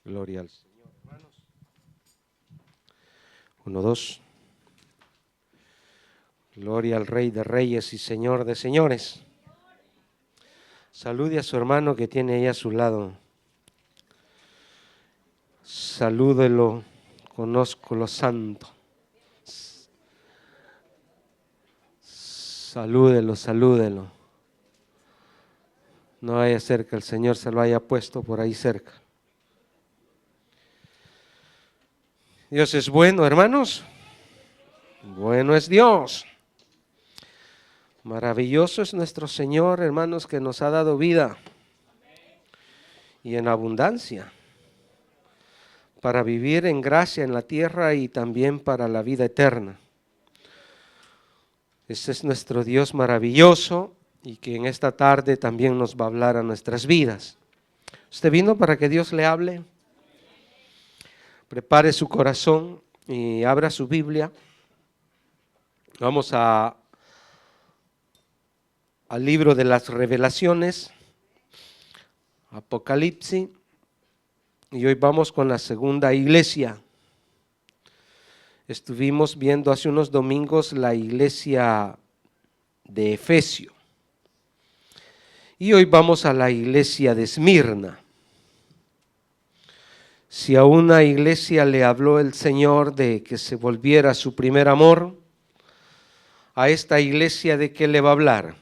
Gloria al Señor, hermanos. 1, 2. Gloria al Rey de Reyes y Señor de Señores. Salude a su hermano que tiene ahí a su lado. Salúdelo, conozco lo santo. Salúdelo, salúdelo. No vaya a ser que el Señor se lo haya puesto por ahí cerca. Dios es bueno, hermanos. Bueno es Dios. Maravilloso es nuestro Señor, hermanos, que nos ha dado vida y en abundancia para vivir en gracia en la tierra y también para la vida eterna. Ese es nuestro Dios maravilloso y que en esta tarde también nos va a hablar a nuestras vidas. ¿Usted vino para que Dios le hable? Prepare su corazón y abra su Biblia. Vamos al libro de las Revelaciones, Apocalipsis, y hoy vamos con la segunda iglesia. Estuvimos viendo hace unos domingos la iglesia de Efesio, y hoy vamos a la iglesia de Esmirna. Si a una iglesia le habló el Señor de que se volviera a su primer amor, a esta iglesia ¿de qué le va a hablar?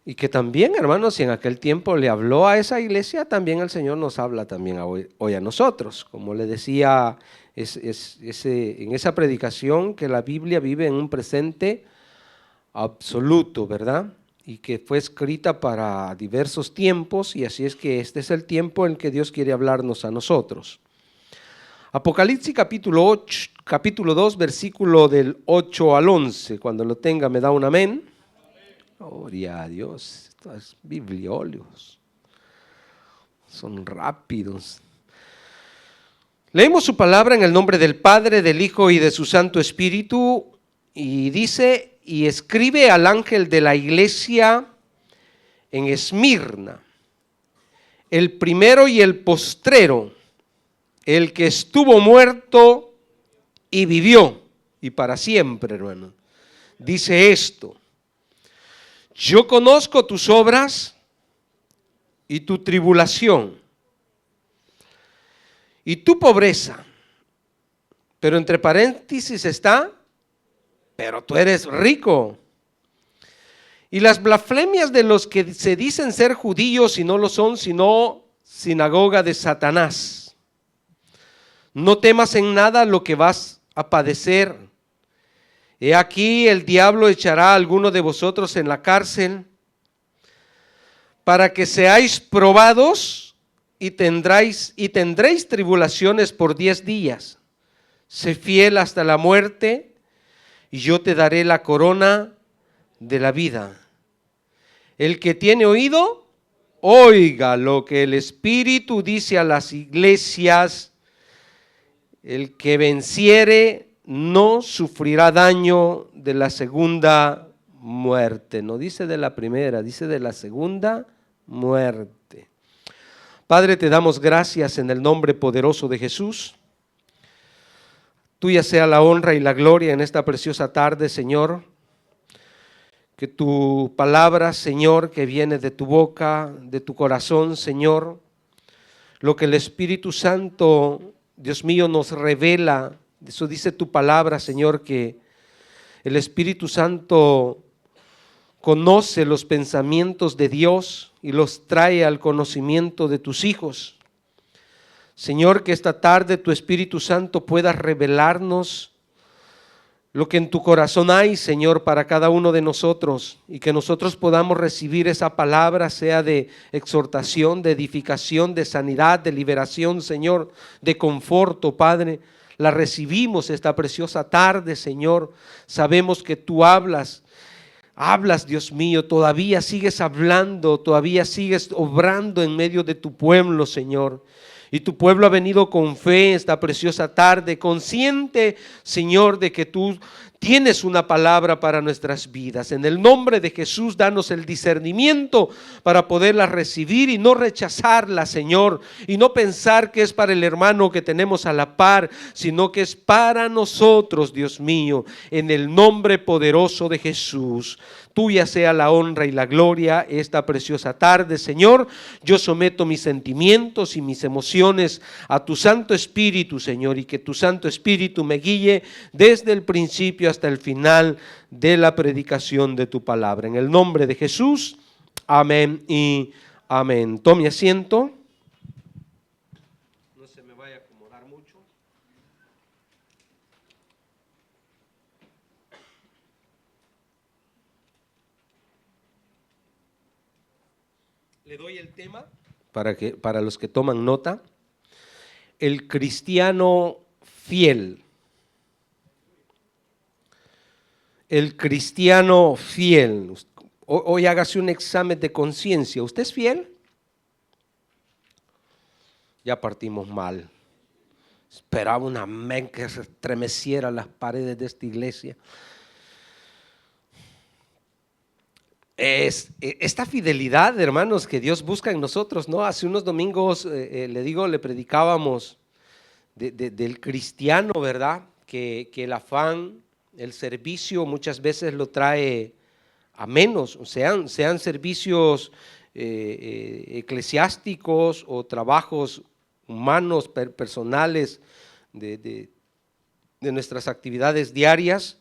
Y que también, hermanos, si en aquel tiempo le habló a esa iglesia, también el Señor nos habla también hoy a nosotros. Como le decía en esa predicación, que la Biblia vive en un presente absoluto, ¿verdad? Y que fue escrita para diversos tiempos, y así es que este es el tiempo en que Dios quiere hablarnos a nosotros. Apocalipsis capítulo 2, versículo del 8 al 11. Cuando lo tenga me da un amén. Gloria a Dios. Estos bibliolios son rápidos. Leemos su palabra en el nombre del Padre, del Hijo y de su Santo Espíritu, y dice: y escribe al ángel de la iglesia en Esmirna, el primero y el postrero, el que estuvo muerto y vivió, y para siempre, hermano. Dice esto: yo conozco tus obras y tu tribulación y tu pobreza, pero entre paréntesis está: pero tú eres rico. Y las blasfemias de los que se dicen ser judíos y no lo son, sino sinagoga de Satanás. No temas en nada lo que vas a padecer. He aquí el diablo echará a alguno de vosotros en la cárcel para que seáis probados y tendréis tribulaciones por 10 días. Sé fiel hasta la muerte y yo te daré la corona de la vida. El que tiene oído, oiga lo que el Espíritu dice a las iglesias. El que venciere no sufrirá daño de la segunda muerte. No dice de la primera, dice de la segunda muerte. Padre, te damos gracias en el nombre poderoso de Jesús. Tuya sea la honra y la gloria en esta preciosa tarde, Señor. Que tu palabra, Señor, que viene de tu boca, de tu corazón, Señor, lo que el Espíritu Santo, Dios mío, nos revela. Eso dice tu palabra, Señor, que el Espíritu Santo conoce los pensamientos de Dios y los trae al conocimiento de tus hijos. Señor, que esta tarde tu Espíritu Santo pueda revelarnos lo que en tu corazón hay, Señor, para cada uno de nosotros, y que nosotros podamos recibir esa palabra, sea de exhortación, de edificación, de sanidad, de liberación, Señor, de conforto, Padre. La recibimos esta preciosa tarde, Señor. Sabemos que tú hablas, Dios mío, todavía sigues hablando, todavía sigues obrando en medio de tu pueblo, Señor. Y tu pueblo ha venido con fe esta preciosa tarde, consciente, Señor, de que tú tienes una palabra para nuestras vidas. En el nombre de Jesús, danos el discernimiento para poderla recibir y no rechazarla, Señor, y no pensar que es para el hermano que tenemos a la par, sino que es para nosotros, Dios mío, en el nombre poderoso de Jesús. Tuya sea la honra y la gloria esta preciosa tarde, Señor. Yo someto mis sentimientos y mis emociones a tu Santo Espíritu, Señor, y que tu Santo Espíritu me guíe desde el principio hasta el final de la predicación de tu palabra. En el nombre de Jesús, amén y amén. Tome asiento. No se me vaya a acomodar mucho. Le doy el tema para los que toman nota. El cristiano fiel. El cristiano fiel. Hoy hágase un examen de conciencia. ¿Usted es fiel? Ya partimos mal. Esperaba un amén que se estremeciera las paredes de esta iglesia. Esta fidelidad, hermanos, que Dios busca en nosotros, ¿no? Hace unos domingos, le predicábamos del cristiano, ¿verdad? Que el afán, el servicio muchas veces lo trae a menos, sean servicios eclesiásticos o trabajos humanos, personales de nuestras actividades diarias.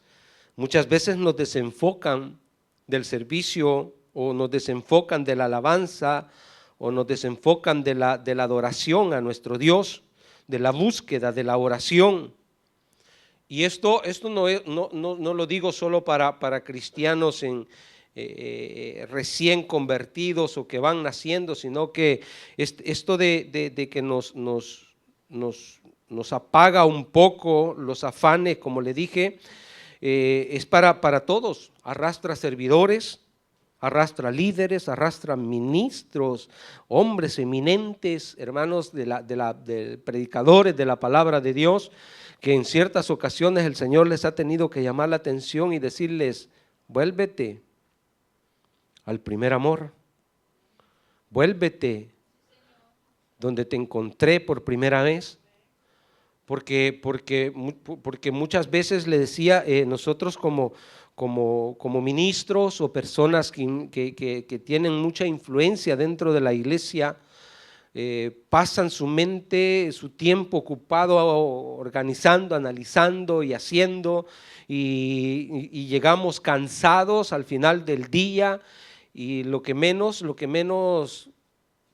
Muchas veces nos desenfocan del servicio o nos desenfocan de la alabanza o nos desenfocan de la adoración a nuestro Dios, de la búsqueda, de la oración. Y esto no lo digo solo para cristianos recién convertidos o que van naciendo, sino que esto de que nos apaga un poco los afanes, como le dije, es para todos. Arrastra servidores, arrastra líderes, arrastra ministros, hombres eminentes, hermanos de predicadores de la palabra de Dios, que en ciertas ocasiones el Señor les ha tenido que llamar la atención y decirles: vuélvete al primer amor, vuélvete donde te encontré por primera vez. Porque muchas veces le decía, nosotros como ministros o personas que tienen mucha influencia dentro de la iglesia, pasan su mente, su tiempo ocupado organizando, analizando y haciendo, y llegamos cansados al final del día, y lo que menos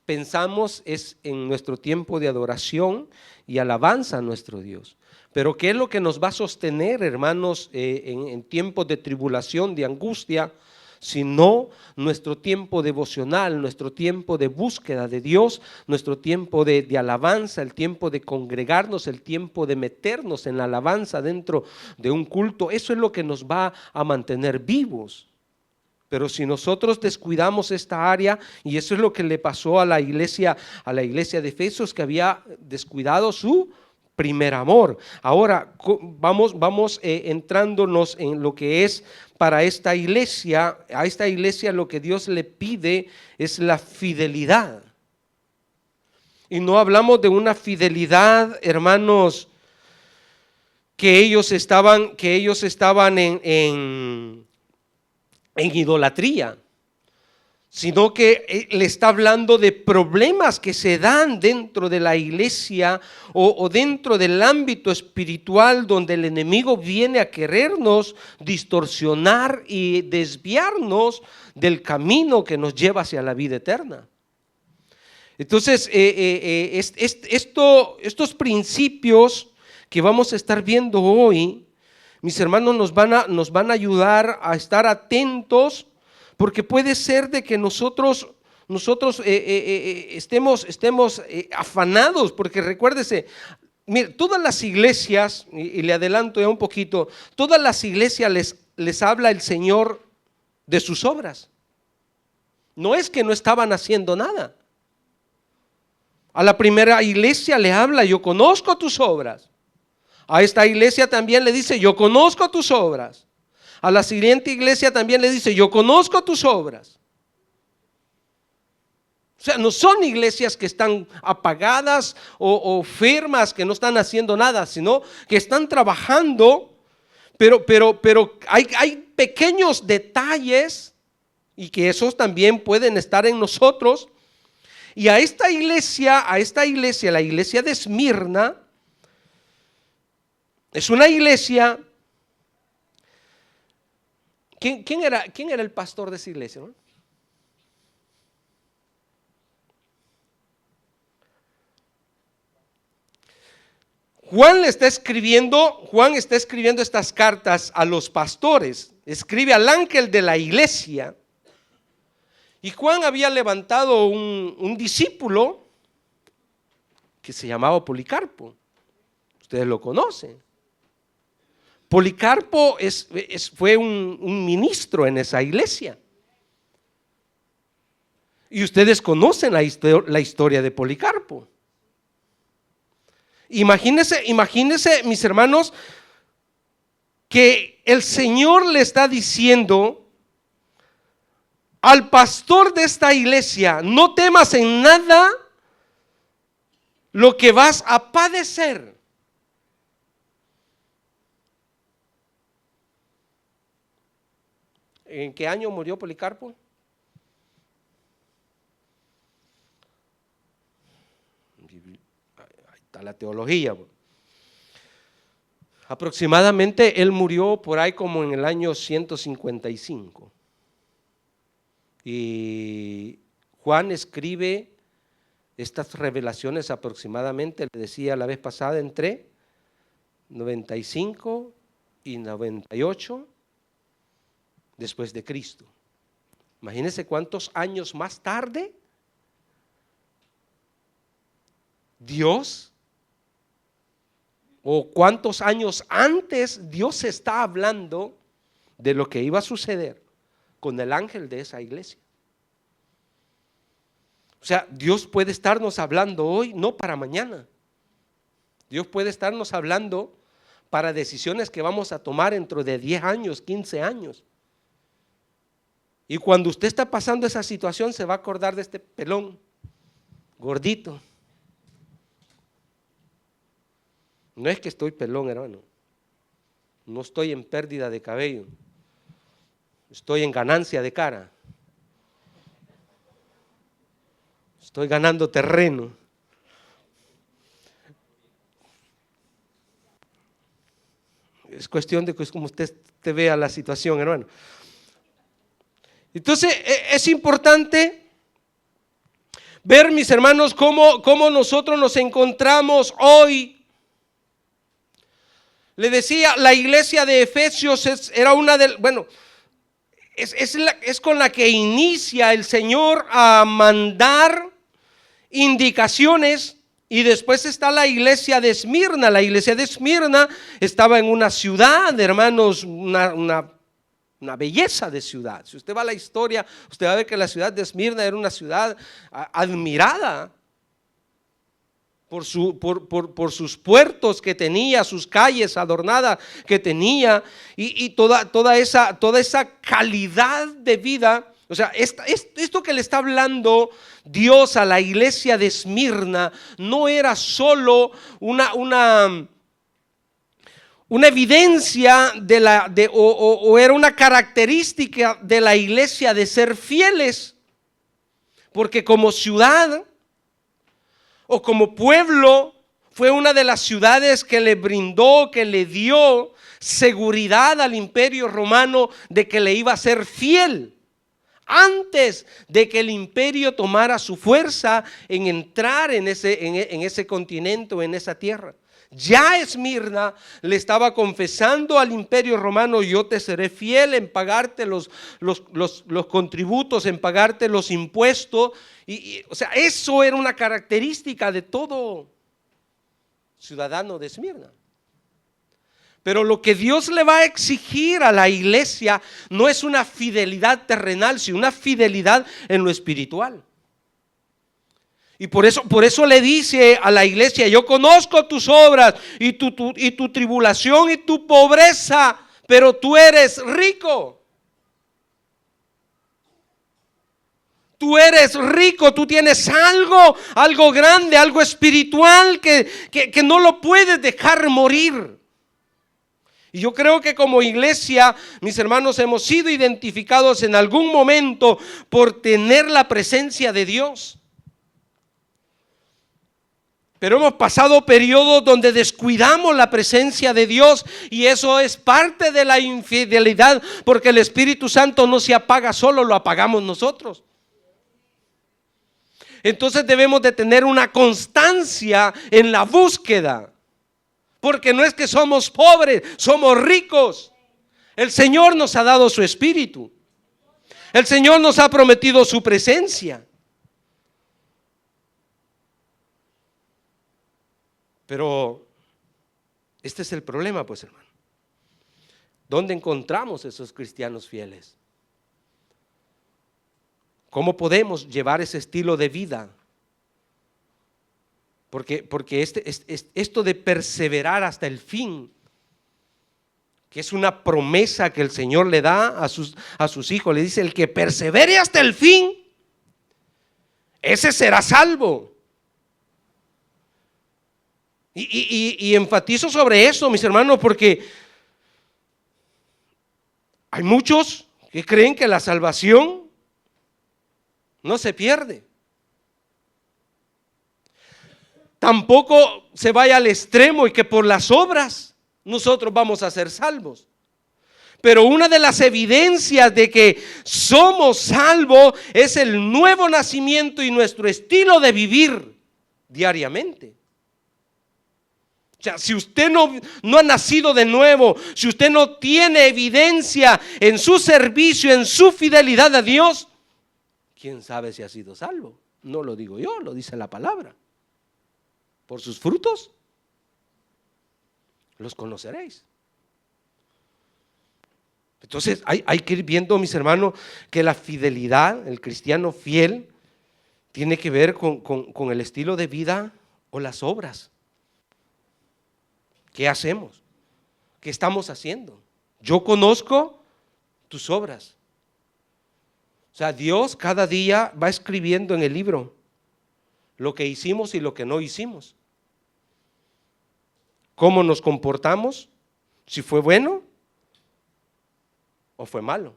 pensamos es en nuestro tiempo de adoración y alabanza a nuestro Dios. Pero ¿qué es lo que nos va a sostener, hermanos, en tiempos de tribulación, de angustia? Sino nuestro tiempo devocional, nuestro tiempo de búsqueda de Dios, nuestro tiempo de alabanza, el tiempo de congregarnos, el tiempo de meternos en la alabanza dentro de un culto. Eso es lo que nos va a mantener vivos. Pero si nosotros descuidamos esta área, y eso es lo que le pasó a la iglesia de Efesios, que había descuidado su primer amor. Ahora vamos entrándonos en lo que es para esta iglesia. A esta iglesia lo que Dios le pide es la fidelidad. Y no hablamos de una fidelidad, hermanos, que ellos estaban en idolatría, sino que le está hablando de problemas que se dan dentro de la iglesia o dentro del ámbito espiritual, donde el enemigo viene a querernos distorsionar y desviarnos del camino que nos lleva hacia la vida eterna. Entonces, estos principios que vamos a estar viendo hoy, mis hermanos, nos van a ayudar a estar atentos, porque puede ser de que nosotros estemos afanados, porque recuérdese, mire, todas las iglesias, y le adelanto ya un poquito, todas las iglesias les habla el Señor de sus obras. No es que no estaban haciendo nada. A la primera iglesia le habla: yo conozco tus obras. A esta iglesia también le dice, yo conozco tus obras. A la siguiente iglesia también le dice, yo conozco tus obras. O sea, no son iglesias que están apagadas o firmes, que no están haciendo nada, sino que están trabajando, pero hay pequeños detalles y que esos también pueden estar en nosotros. Y a esta iglesia, la iglesia de Esmirna, es una iglesia. ¿Quién era el pastor de esa iglesia, no? Juan está escribiendo estas cartas a los pastores. Escribe al ángel de la iglesia. Y Juan había levantado un discípulo que se llamaba Policarpo. Ustedes lo conocen. Policarpo fue un ministro en esa iglesia. Y ustedes conocen la historia de Policarpo. Imagínense, mis hermanos, que el Señor le está diciendo al pastor de esta iglesia: no temas en nada lo que vas a padecer. ¿En qué año murió Policarpo? Ahí está la teología. Aproximadamente él murió por ahí como en el año 155. Y Juan escribe estas revelaciones aproximadamente, le decía la vez pasada, entre 95 y 98 después de Cristo. Imagínense cuántos años más tarde Dios, o cuántos años antes Dios está hablando de lo que iba a suceder con el ángel de esa iglesia. O sea, Dios puede estarnos hablando hoy, no para mañana. Dios puede estarnos hablando para decisiones que vamos a tomar dentro de 10 años, 15 años. Y cuando usted está pasando esa situación, se va a acordar de este pelón gordito. No es que estoy pelón, hermano. No estoy en pérdida de cabello. Estoy en ganancia de cara. Estoy ganando terreno. Es cuestión de que es como usted vea la situación, hermano. Entonces es importante ver, mis hermanos, cómo nosotros nos encontramos hoy. Le decía, la iglesia de Efesios era una de, bueno, es con la que inicia el Señor a mandar indicaciones. Y después está la iglesia de Esmirna. La iglesia de Esmirna estaba en una ciudad, hermanos, una belleza de ciudad. Si usted va a la historia, usted va a ver que la ciudad de Esmirna era una ciudad admirada por sus puertos que tenía, sus calles adornadas que tenía, y toda esa calidad de vida. O sea, esto que le está hablando Dios a la iglesia de Esmirna no era solo una evidencia o era una característica de la iglesia de ser fieles, porque como ciudad o como pueblo fue una de las ciudades que le brindó, que le dio seguridad al imperio romano de que le iba a ser fiel antes de que el imperio tomara su fuerza en entrar en ese continente o en esa tierra. Ya Esmirna le estaba confesando al imperio romano: yo te seré fiel en pagarte los contributos, en pagarte los impuestos. O sea, eso era una característica de todo ciudadano de Esmirna. Pero lo que Dios le va a exigir a la iglesia no es una fidelidad terrenal, sino una fidelidad en lo espiritual. Y por eso le dice a la iglesia: yo conozco tus obras y tu tribulación y tu pobreza, pero tú eres rico. Tú eres rico, tú tienes algo grande, algo espiritual que no lo puedes dejar morir. Y yo creo que como iglesia, mis hermanos, hemos sido identificados en algún momento por tener la presencia de Dios. Pero hemos pasado periodos donde descuidamos la presencia de Dios, y eso es parte de la infidelidad, porque el Espíritu Santo no se apaga solo, lo apagamos nosotros. Entonces debemos de tener una constancia en la búsqueda, porque no es que somos pobres, somos ricos. El Señor nos ha dado su Espíritu. El Señor nos ha prometido su presencia. Pero este es el problema, pues, hermano. ¿Dónde encontramos esos cristianos fieles? ¿Cómo podemos llevar ese estilo de vida? Porque esto de perseverar hasta el fin, que es una promesa que el Señor le da a sus hijos, le dice: el que persevere hasta el fin, ese será salvo. Y enfatizo sobre eso, mis hermanos, porque hay muchos que creen que la salvación no se pierde. Tampoco se vaya al extremo y que por las obras nosotros vamos a ser salvos. Pero una de las evidencias de que somos salvos es el nuevo nacimiento y nuestro estilo de vivir diariamente. O sea, si usted no ha nacido de nuevo, si usted no tiene evidencia en su servicio, en su fidelidad a Dios, ¿quién sabe si ha sido salvo? No lo digo yo, lo dice la palabra. Por sus frutos los conoceréis. Entonces hay que ir viendo, mis hermanos, que la fidelidad, el cristiano fiel, tiene que ver con el estilo de vida o las obras. ¿Qué hacemos? ¿Qué estamos haciendo? Yo conozco tus obras. O sea, Dios cada día va escribiendo en el libro lo que hicimos y lo que no hicimos. ¿Cómo nos comportamos? Si fue bueno o fue malo.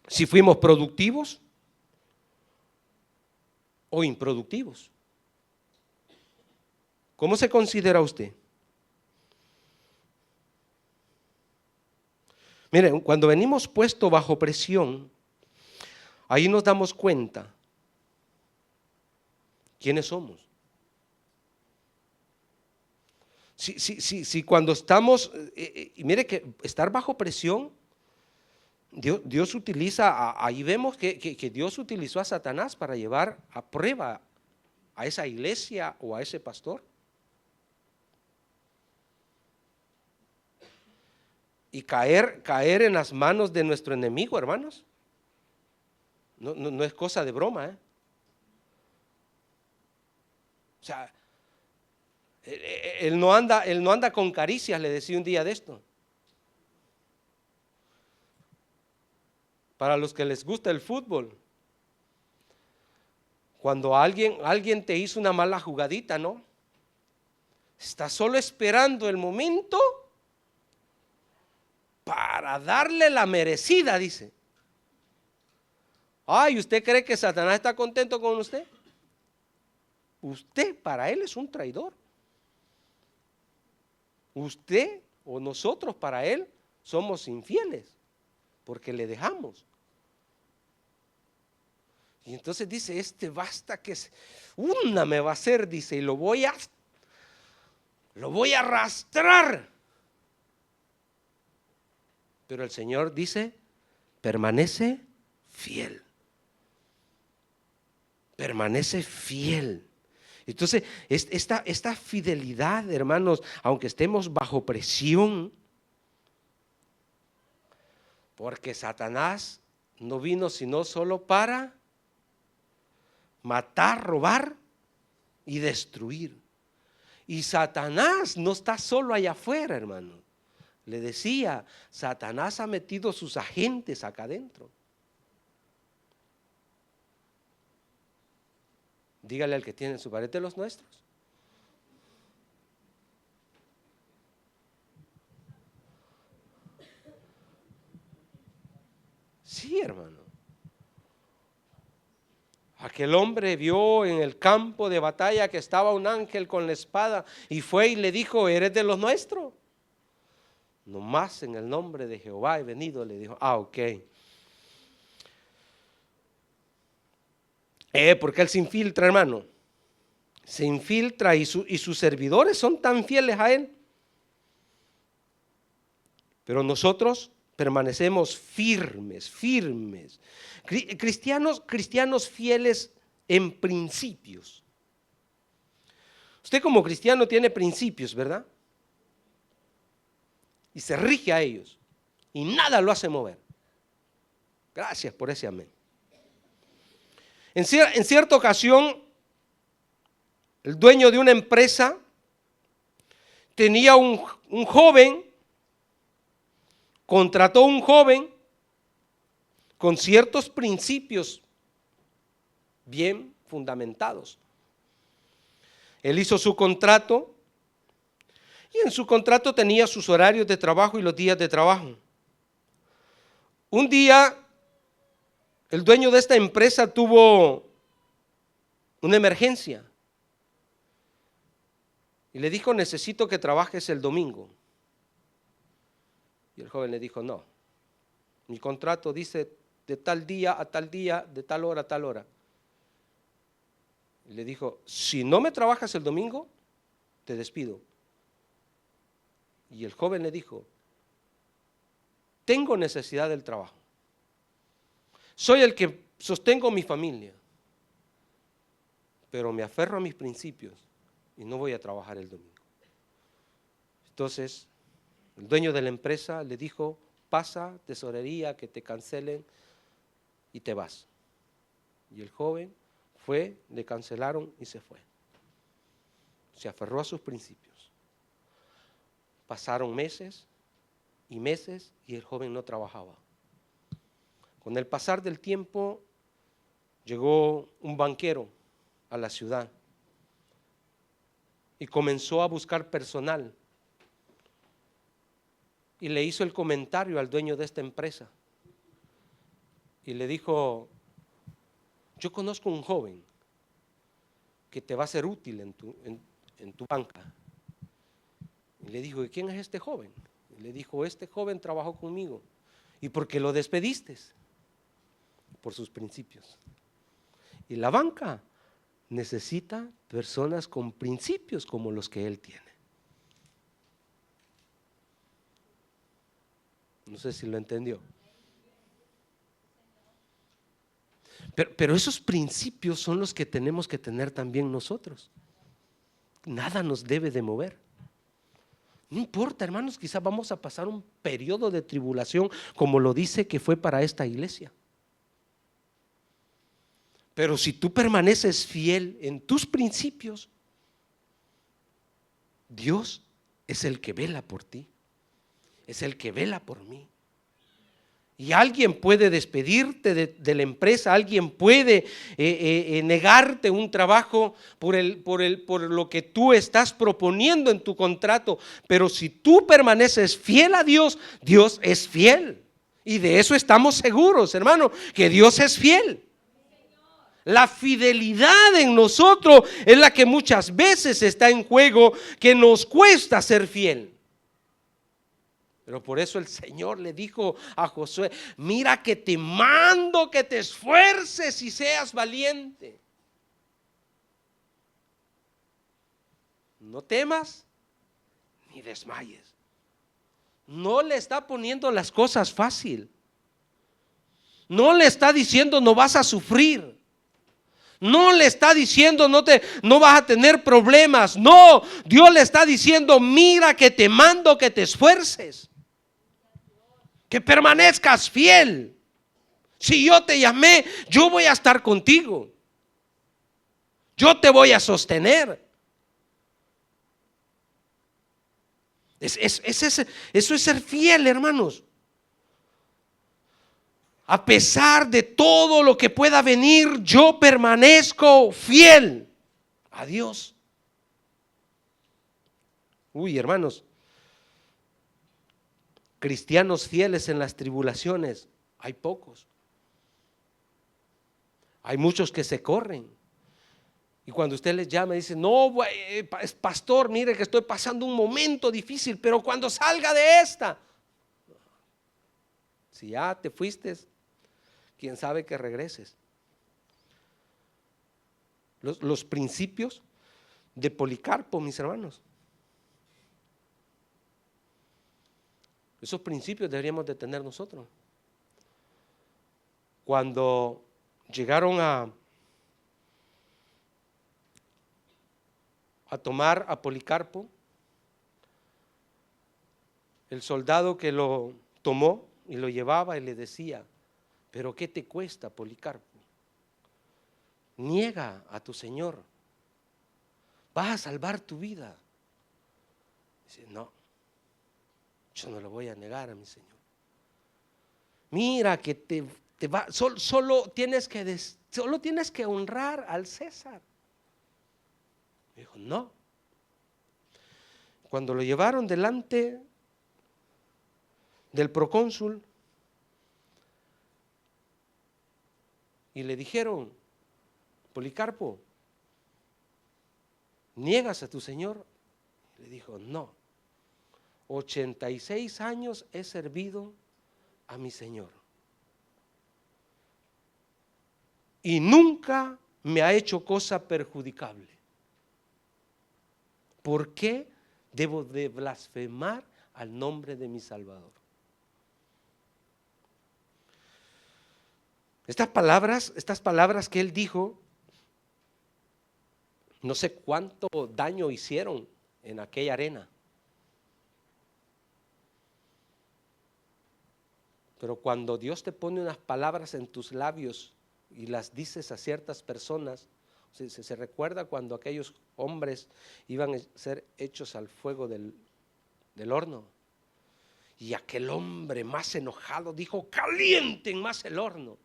Si fuimos productivos o improductivos. ¿Cómo se considera usted? Miren, cuando venimos puestos bajo presión, ahí nos damos cuenta quiénes somos. Si cuando estamos, y mire que estar bajo presión, Dios utiliza, ahí vemos que Dios utilizó a Satanás para llevar a prueba a esa iglesia o a ese pastor. Y caer en las manos de nuestro enemigo, hermanos, no es cosa de broma, ¿eh? O sea, él no anda con caricias, le decía un día de esto. Para los que les gusta el fútbol, cuando alguien te hizo una mala jugadita, ¿no? Está solo esperando el momento para darle la merecida, dice. Ay, ¿usted cree que Satanás está contento con usted? Usted para él es un traidor. Usted o nosotros para él somos infieles porque le dejamos. Y entonces dice: basta que una me va a hacer, dice, y lo voy a arrastrar. Pero el Señor dice: permanece fiel. Permanece fiel. Entonces, esta fidelidad, hermanos, aunque estemos bajo presión, porque Satanás no vino sino solo para matar, robar y destruir. Y Satanás no está solo allá afuera, hermano. Le decía, Satanás ha metido sus agentes acá adentro. Dígale al que tiene en su pared, de los nuestros. Sí, hermano. Aquel hombre vio en el campo de batalla que estaba un ángel con la espada y fue y le dijo, ¿eres de los nuestros? Nomás en el nombre de Jehová he venido, le dijo. Ok. Porque él se infiltra, hermano. Se infiltra y sus servidores son tan fieles a él. Pero nosotros permanecemos firmes. Cristianos fieles en principios. Usted como cristiano tiene principios, ¿verdad? Y se rige a ellos. Y nada lo hace mover. Gracias por ese amén. En cierta ocasión, el dueño de una empresa tenía un joven, contrató a un joven con ciertos principios bien fundamentados. Él hizo su contrato y en su contrato tenía sus horarios de trabajo y los días de trabajo. Un día, el dueño de esta empresa tuvo una emergencia y le dijo, necesito que trabajes el domingo. Y el joven le dijo, no, mi contrato dice de tal día a tal día, de tal hora a tal hora. Y le dijo, si no me trabajas el domingo, te despido. Y el joven le dijo, tengo necesidad del trabajo. Soy el que sostengo mi familia, pero me aferro a mis principios y no voy a trabajar el domingo. Entonces, el dueño de la empresa le dijo, pasa tesorería, que te cancelen y te vas. Y el joven fue, le cancelaron y se fue. Se aferró a sus principios. Pasaron meses y meses y el joven no trabajaba. Con el pasar del tiempo llegó un banquero a la ciudad y comenzó a buscar personal. Y le hizo el comentario al dueño de esta empresa. Y le dijo, yo conozco un joven que te va a ser útil en tu banca. Y le dijo, ¿y quién es este joven? Y le dijo, este joven trabajó conmigo. ¿Y por qué lo despediste? Por sus principios. Y la banca necesita personas con principios como los que él tiene. No sé si lo entendió. Pero esos principios son los que tenemos que tener también nosotros. Nada nos debe de mover. No importa, hermanos, quizás vamos a pasar un periodo de tribulación como lo dice que fue para esta iglesia. Pero si tú permaneces fiel en tus principios, Dios es el que vela por ti, es el que vela por mí. Y alguien puede despedirte de la empresa, alguien puede negarte un trabajo por lo que tú estás proponiendo en tu contrato, pero si tú permaneces fiel a Dios, Dios es fiel. Y de eso estamos seguros, hermano, que Dios es fiel. La fidelidad en nosotros es la que muchas veces está en juego, que nos cuesta ser fiel. Pero por eso el Señor le dijo a Josué, mira que te mando que te esfuerces y seas valiente. No temas ni desmayes. No le está poniendo las cosas fácil. No le está diciendo no vas a sufrir. No le está diciendo no vas a tener problemas. No, Dios le está diciendo mira que te mando que te esfuerces. Que permanezcas fiel. Si yo te llamé, yo voy a estar contigo. Yo te voy a sostener. Eso es ser fiel, hermanos. A pesar de todo lo que pueda venir, yo permanezco fiel a Dios. Uy, hermanos, cristianos fieles en las tribulaciones, hay pocos. Hay muchos que se corren. Y cuando usted les llama, dice: no, pastor, mire que estoy pasando un momento difícil, pero cuando salga de esta. Si ya te fuiste, quién sabe que regreses. Los principios de Policarpo, mis hermanos. Esos principios deberíamos de tener nosotros. Cuando llegaron a tomar a Policarpo, el soldado que lo tomó y lo llevaba y le decía: pero ¿qué te cuesta, Policarpo? Niega a tu Señor, vas a salvar tu vida. Dice: no, yo no lo voy a negar a mi Señor. Mira que te va, solo tienes que honrar al César. Dijo: no. Cuando lo llevaron delante del procónsul y le dijeron: Policarpo, ¿niegas a tu Señor? Le dijo: no, 86 años he servido a mi Señor y nunca me ha hecho cosa perjudicable. ¿Por qué debo de blasfemar al nombre de mi Salvador? Estas palabras que él dijo, no sé cuánto daño hicieron en aquella arena. Pero cuando Dios te pone unas palabras en tus labios y las dices a ciertas personas, se recuerda cuando aquellos hombres iban a ser hechos al fuego del horno. Y aquel hombre más enojado dijo: calienten más el horno.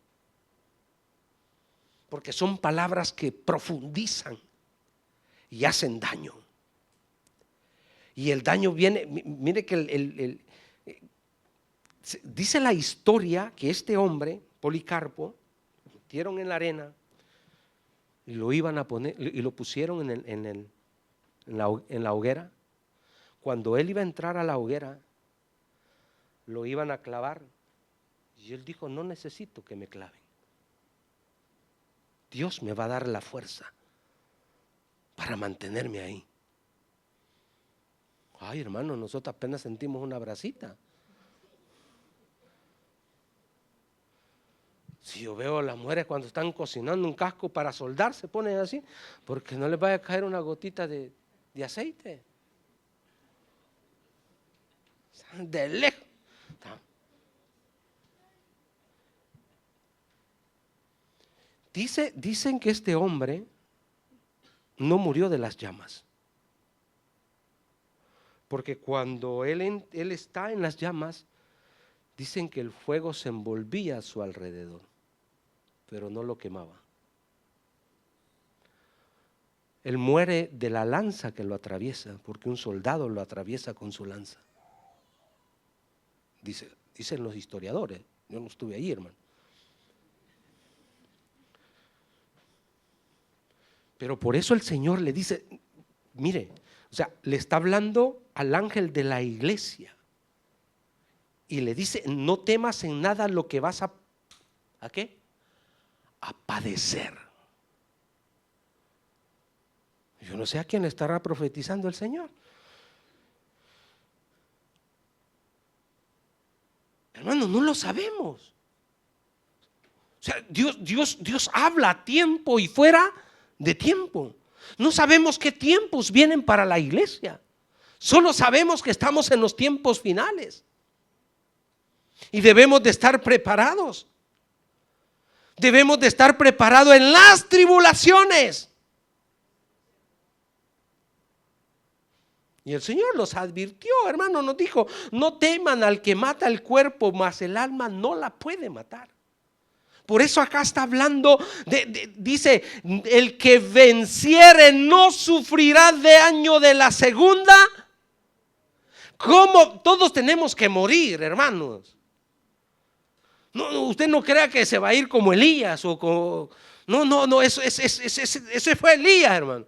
Porque son palabras que profundizan y hacen daño. Y el daño viene, mire que dice la historia que este hombre, Policarpo, lo metieron en la arena y lo iban a poner, y lo pusieron en la hoguera. Cuando él iba a entrar a la hoguera, lo iban a clavar. Y él dijo: no necesito que me claven. Dios me va a dar la fuerza para mantenerme ahí. Ay, hermano, nosotros apenas sentimos una bracita. Si yo veo a las mujeres cuando están cocinando un casco para soldar, se ponen así, porque no les vaya a caer una gotita de aceite. De lejos. Dicen que este hombre no murió de las llamas. Porque cuando él está en las llamas, dicen que el fuego se envolvía a su alrededor, pero no lo quemaba. Él muere de la lanza que lo atraviesa, porque un soldado lo atraviesa con su lanza. Dicen los historiadores, yo no estuve ahí, hermano. Pero por eso el Señor le dice, mire, o sea, le está hablando al ángel de la iglesia y le dice: no temas en nada lo que vas ¿a qué? A padecer. Yo no sé a quién estará profetizando el Señor. Hermano, no lo sabemos. O sea, Dios habla a tiempo y fuera de tiempo. No sabemos qué tiempos vienen para la iglesia. Solo sabemos que estamos en los tiempos finales. Y debemos de estar preparados. Debemos de estar preparados en las tribulaciones. Y el Señor los advirtió, hermano, nos dijo: no teman al que mata el cuerpo, mas el alma no la puede matar. Por eso acá está hablando, dice, el que venciere no sufrirá daño de la segunda. ¿Cómo? Todos tenemos que morir, hermanos. No, usted no crea que se va a ir como Elías o como... No, eso fue Elías, hermano.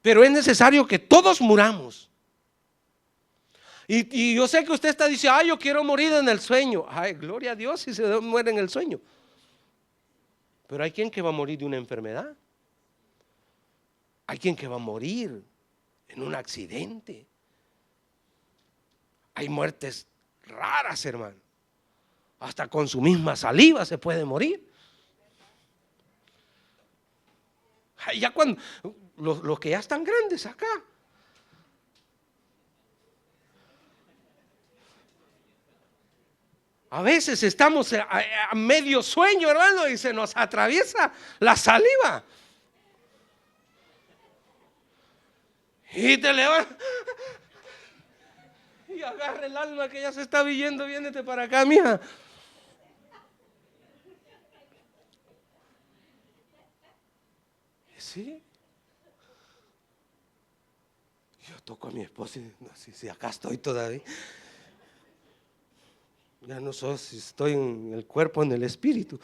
Pero es necesario que todos muramos. Y yo sé que usted está diciendo: yo quiero morir en el sueño. Ay, gloria a Dios si se muere en el sueño. Pero hay quien que va a morir de una enfermedad. Hay quien que va a morir en un accidente. Hay muertes raras, hermano. Hasta con su misma saliva se puede morir. Ya cuando los que ya están grandes acá, a veces estamos a medio sueño, hermano, y se nos atraviesa la saliva. Y te levantas y agarra el alma que ya se está yendo. Viéndete para acá, mija. Sí. Yo toco a mi esposa y no sé si acá estoy todavía. Ya no sé si estoy en el cuerpo o en el espíritu.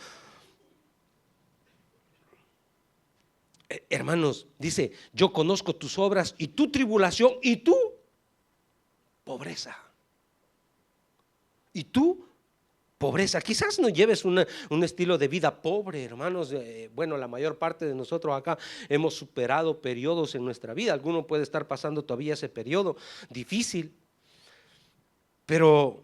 Hermanos, dice: yo conozco tus obras y tu tribulación y tu pobreza. Y tu pobreza. Quizás no lleves un estilo de vida pobre, hermanos. Bueno, la mayor parte de nosotros acá hemos superado periodos en nuestra vida. Alguno puede estar pasando todavía ese periodo difícil, pero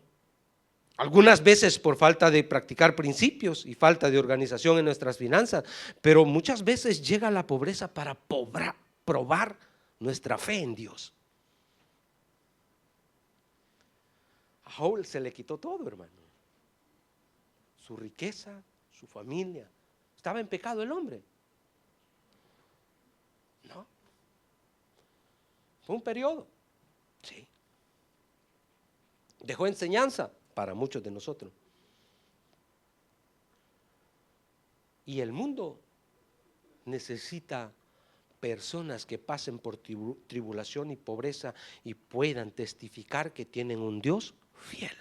algunas veces por falta de practicar principios y falta de organización en nuestras finanzas. Pero muchas veces llega la pobreza para probar nuestra fe en Dios. A Job se le quitó todo, hermano. Su riqueza, su familia. ¿Estaba en pecado el hombre? No. Fue un periodo. Sí. Dejó enseñanza para muchos de nosotros. Y el mundo necesita personas que pasen por tribulación y pobreza y puedan testificar que tienen un Dios fiel.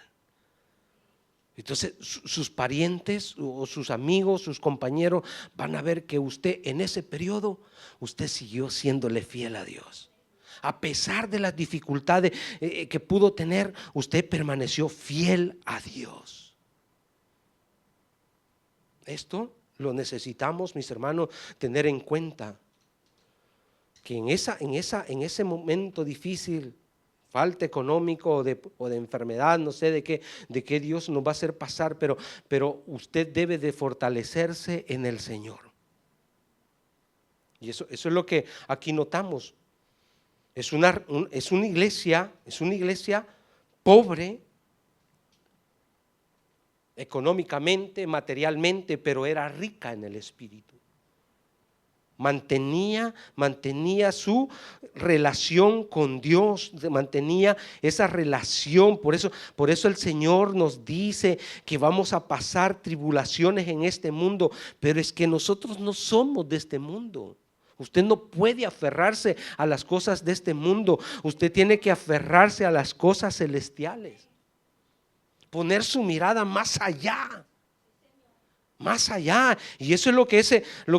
Entonces sus parientes o sus amigos, sus compañeros van a ver que usted en ese periodo, usted siguió siéndole fiel a Dios. A pesar de las dificultades que pudo tener, usted permaneció fiel a Dios. Esto lo necesitamos, mis hermanos, tener en cuenta. Que en ese momento difícil, falta económico o de enfermedad, no sé de qué Dios nos va a hacer pasar, pero usted debe de fortalecerse en el Señor. Y eso es lo que aquí notamos. Es una iglesia pobre económicamente, materialmente, pero era rica en el espíritu. Mantenía su relación con Dios, mantenía esa relación. Por eso el Señor nos dice que vamos a pasar tribulaciones en este mundo, pero es que nosotros no somos de este mundo. Usted no puede aferrarse a las cosas de este mundo. Usted tiene que aferrarse a las cosas celestiales. Poner su mirada más allá. Más allá. Y eso es lo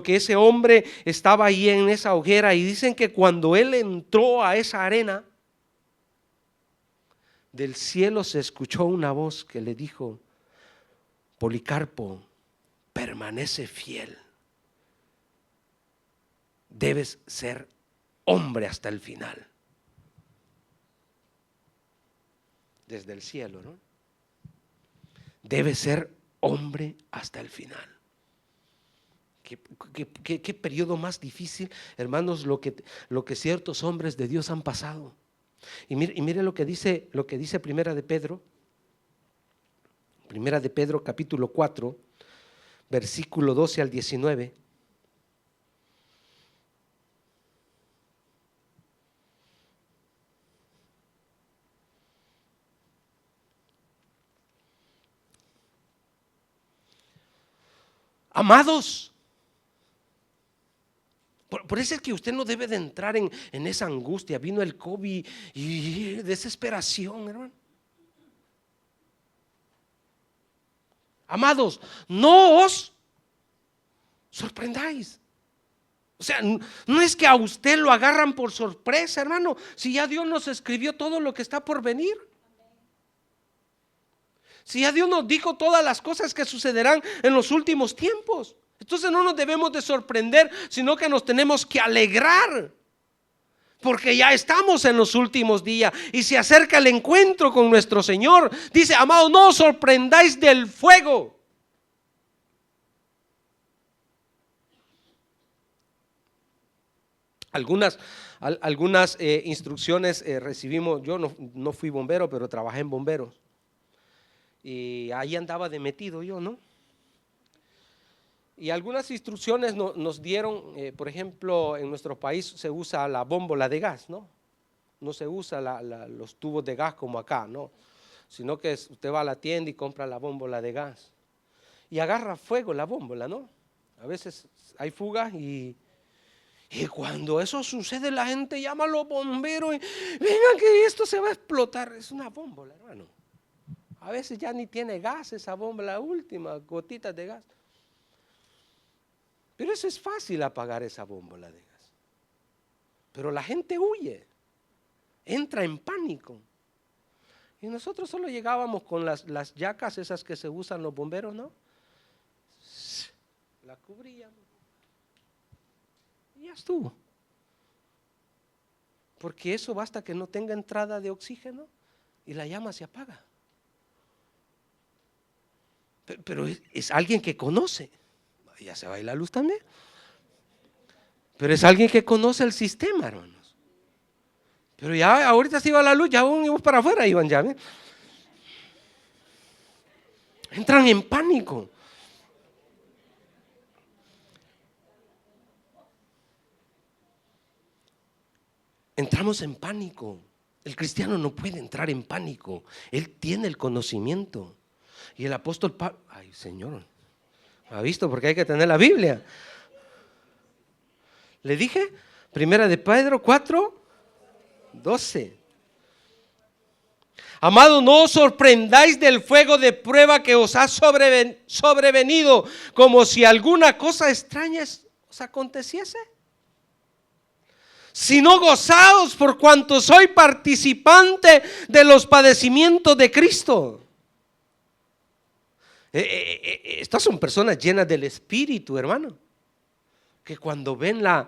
que ese hombre estaba ahí en esa hoguera. Y dicen que cuando él entró a esa arena, del cielo se escuchó una voz que le dijo: Policarpo, permanece fiel. Debes ser hombre hasta el final. Desde el cielo, ¿no? Debes ser hombre hasta el final. ¿Qué periodo más difícil, hermanos, lo que ciertos hombres de Dios han pasado. Y mire lo que dice Primera de Pedro capítulo 4, versículo 12 al 19. Amados, por eso es que usted no debe de entrar en esa angustia. Vino el COVID y desesperación, hermano. Amados, no os sorprendáis. O sea, no es que a usted lo agarran por sorpresa, hermano. Si ya Dios nos escribió todo lo que está por venir. Si ya Dios nos dijo todas las cosas que sucederán en los últimos tiempos. Entonces no nos debemos de sorprender, sino que nos tenemos que alegrar. Porque ya estamos en los últimos días y se acerca el encuentro con nuestro Señor. Dice, amados, no os sorprendáis del fuego. Algunas instrucciones recibimos. Yo no fui bombero, pero trabajé en bomberos. Y ahí andaba de metido yo, ¿no? Y algunas instrucciones nos dieron, por ejemplo, en nuestro país se usa la bombola de gas, ¿no? No se usa los tubos de gas como acá, ¿no? Sino que usted va a la tienda y compra la bombola de gas. Y agarra fuego la bombola, ¿no? A veces hay fugas y cuando eso sucede la gente llama a los bomberos y vengan que esto se va a explotar. Es una bombola, hermano. A veces ya ni tiene gas esa bomba, la última gotita de gas. Pero eso es fácil apagar esa bombola de gas. Pero la gente huye, entra en pánico. Y nosotros solo llegábamos con las yacas esas que se usan los bomberos, ¿no? La cubríamos. Y ya estuvo. Porque eso basta que no tenga entrada de oxígeno y la llama se apaga. Pero es alguien que conoce. Ya se va a ir la luz también. Pero es alguien que conoce el sistema, hermanos. Pero ya ahorita se iba la luz, ya íbamos para afuera, iban ya. ¿Ve? Entran en pánico. Entramos en pánico. El cristiano no puede entrar en pánico. Él tiene el conocimiento. Y el apóstol Pablo, ay Señor, ¿ha visto? Porque hay que tener la Biblia. Le dije, primera de Pedro 4:12. Amado, no os sorprendáis del fuego de prueba que os ha sobrevenido, como si alguna cosa extraña os aconteciese. Sino gozaos por cuanto soy participante de los padecimientos de Cristo. Estas son personas llenas del Espíritu, hermano, que cuando ven la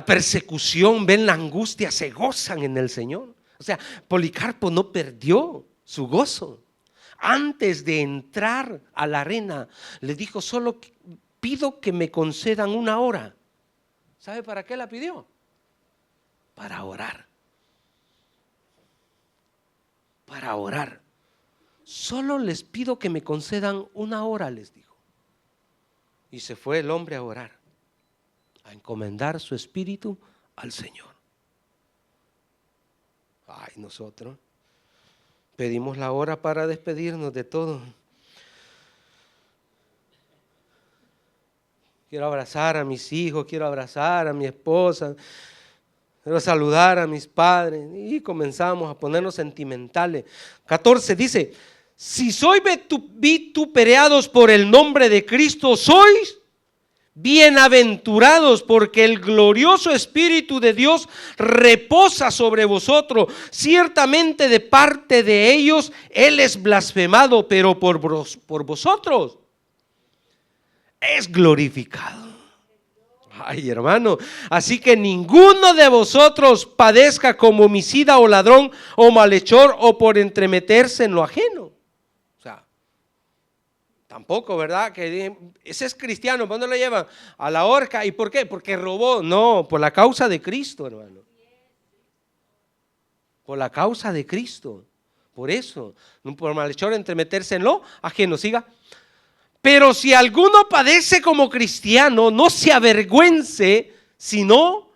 persecución, ven la angustia, se gozan en el Señor. O sea, Policarpo no perdió su gozo. Antes de entrar a la arena, le dijo, solo pido que me concedan una hora. ¿Sabe para qué la pidió? Para orar. Para orar. Solo les pido que me concedan una hora, les dijo. Y se fue el hombre a orar, a encomendar su espíritu al Señor. Ay, nosotros pedimos la hora para despedirnos de todo. Quiero abrazar a mis hijos, quiero abrazar a mi esposa, quiero saludar a mis padres. Y comenzamos a ponernos sentimentales. 14 dice, si sois vituperados por el nombre de Cristo, sois bienaventurados, porque el glorioso Espíritu de Dios reposa sobre vosotros. Ciertamente de parte de ellos Él es blasfemado, pero por vosotros es glorificado. Ay, hermano, así que ninguno de vosotros padezca como homicida o ladrón o malhechor o por entremeterse en lo ajeno. O sea, tampoco, ¿verdad? Que ese es cristiano, ¿dónde lo llevan? A la horca. ¿Y por qué? Porque robó. No, por la causa de Cristo, hermano. Por la causa de Cristo. Por eso, no por malhechor entremeterse en lo ajeno. Siga. Pero si alguno padece como cristiano, no se avergüence, sino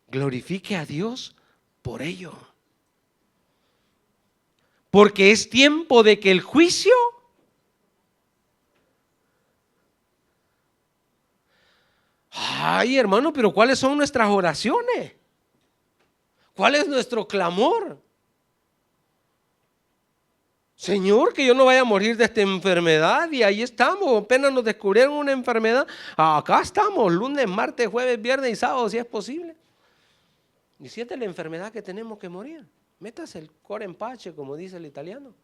glorifique a Dios por ello. porque es tiempo de que el juicio. Ay, hermano, pero ¿cuáles son nuestras oraciones? ¿Cuál es nuestro clamor? Señor, que yo no vaya a morir de esta enfermedad, y ahí estamos, apenas nos descubrieron una enfermedad, acá estamos, lunes, martes, jueves, viernes y sábado, si es posible. Y si esta es la enfermedad que tenemos que morir, métase el core en pace, como dice el italiano.